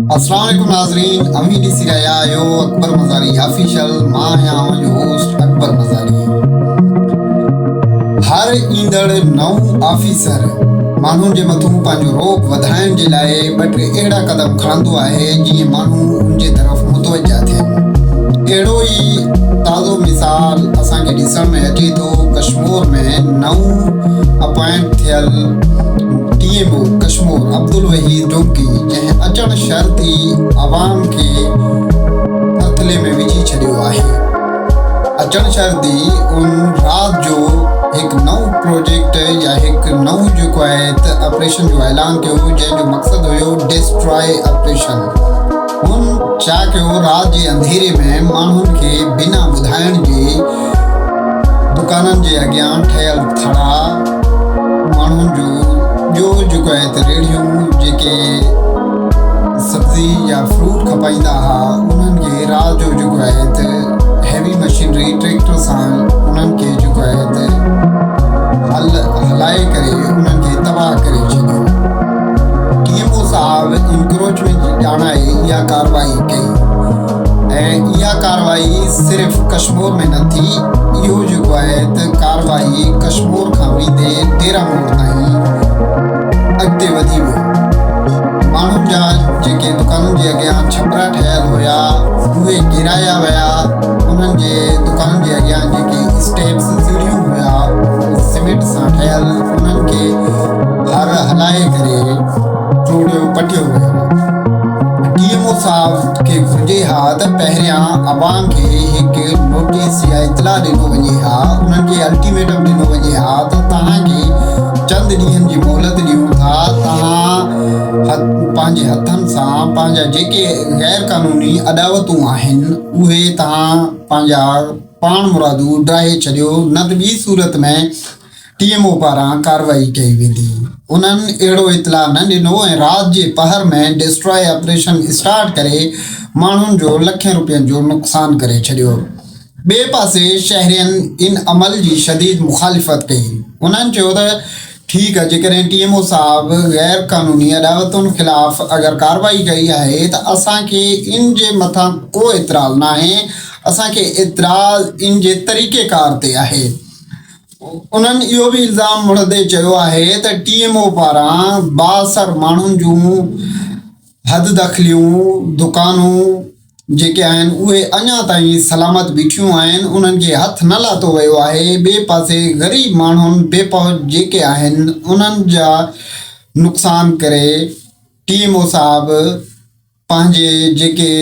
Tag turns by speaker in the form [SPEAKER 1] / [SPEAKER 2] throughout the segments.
[SPEAKER 1] अस्सलाम वालेकुम नाज़रीन, अमीर ॾिसी रहिया आहियो अकबर मज़ारी ऑफिशियल। मां आहियां जो होस्ट अकबर मज़ारी। हर ईंदड़ नओं ऑफिसर माण्हुनि जे मथां पंहिंजो रोब वधाइण जे लाइ ॿ टे अहिड़ा क़दम खणंदो आहे जीअं माण्हू उन जे तरफ़ मुतवजा थियनि। अहिड़ो ई ताज़ो मिसाल असांखे ॾिसण में अचे थो कश्मीर में नओं अपॉइंट थियल TMO कश्मीर अब्दुल वहीद डोंकी, जंहिं अचण शर्त ई आवाम खे पथले में विझी छॾियो आहे। अचण शर्त ई उन राति जो हिकु नओं प्रोजेक्ट या हिकु नओं जेको आहे त ऑपरेशन जो ऐलान कयो, जंहिंजो मक़सदु हुयो डिस्ट्रॉय ऑपरेशन। हुन छा कयो, राति जे अंधेरे में माण्हुनि खे बिना ॿुधाइण जे दुकाननि जे अॻियां ठहियल थड़ा माण्हुनि जो जेको आहे त रेड़ियूं जेके सब्ज़ी या फ्रूट खपाईंदा हुआ, उन्हनि खे राति जो जेको आहे त हैवी मशीनरी ट्रैक्टर सां उन्हनि खे जेको आहे त हलाए करे उन्हनि खे तबाह करे छॾियो। TMO साहब इंक्रोचमेंट ॼाणाए इहा कार्रवाई कई ऐं इहा कार्रवाई सिर्फ़ कश्मीर में न थी, इहो जेको आहे त कार्रवाई कश्मीर खां वेंदे 13 मोड़ ताईं अॻिते वधी वियो। माण्हुनि जा जेके दुकाननि जे अॻियां छपरा ठहियल हुया उहे गिराया विया। उन्हनि जे दुकाननि जे अॻियां जेके स्टेप्स सीढ़ियूं हुया सीमेंट सां ठहियल, उन्हनि खे हलाए करे पटियो वियो। TMO साहब खे घुरिजे हा त पहिरियां आवाम खे हिकु नोटिस या इतला ॾिनो वञे हा, उन्हनि खे अल्टीमेटम ॾिनो वञे हा त तव्हांखे चंद ॾींहंनि जी मोहलत ॾियूं था, तव्हां पंहिंजे हथनि सां पंहिंजा जेके गैर कानूनी अदावतूं आहिनि उहे तव्हां पंहिंजा पाण मुरादू ड्राहे छॾियो, न त ॿी सूरत में TMO पारां कार्रवाई कई वेंदी। उन्हनि अहिड़ो इतला न ॾिनो ऐं राति जे पहर में डिस्ट्रॉय ऑपरेशन स्टार्ट करे माण्हुनि जो लखें रुपयनि जो नुक़सानु करे छॾियो। ॿिए पासे शहरियनि इन अमल जी शदीद मुखालिफ़त कई। उन्हनि चयो त ठीकु आहे, जेकॾहिं TMO साहब गैर कानूनी अदावतुनि ख़िलाफ़ अगरि कार्रवाई कई आहे त असांखे इन जे मथां को एतिराज़ न आहे, असांखे एतिराज़ इन जे तरीक़ेकार ते आहे। उन्हनि इहो बि इल्ज़ाम मुड़दे चयो आहे त TMO पारां बाअसर माण्हुनि जूं हद दख़लियूं दुकानूं जेके आहिनि उहे अञा ताईं सलामत बीठियूं आहिनि, उन्हनि खे हथु न लाथो वियो आहे। ॿिए पासे ग़रीब माण्हुनि बेपहुच जेके आहिनि उन्हनि जा नुक़सान करे TMO साहब पंहिंजे जेके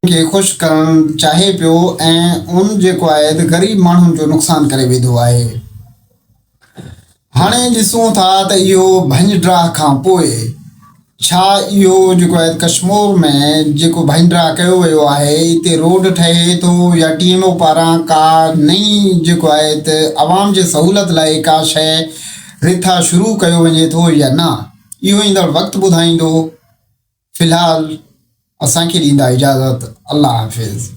[SPEAKER 1] खे ख़ुशि करणु चाहे पियो ऐं उन जेको आहे त ग़रीब माण्हुनि जो नुक़सानु करे वेंदो आहे। हाणे ॾिसूं था त इहो भंजड्राह खां पोइ छा इहो जेको आहे कश्मीर में जेको भंजड्राह कयो वियो आहे, हिते रोड ठहे थो या TMO पारां का नई जेको आहे त आवाम जे सहूलियत लाइ का शइ रिथा शुरू कयो वञे थो या न, इहो ईंदड़ वक़्तु ॿुधाईंदो। फ़िलहाल असांखे ॾींदा इजाज़त। अल्लाह हाफ़िज़।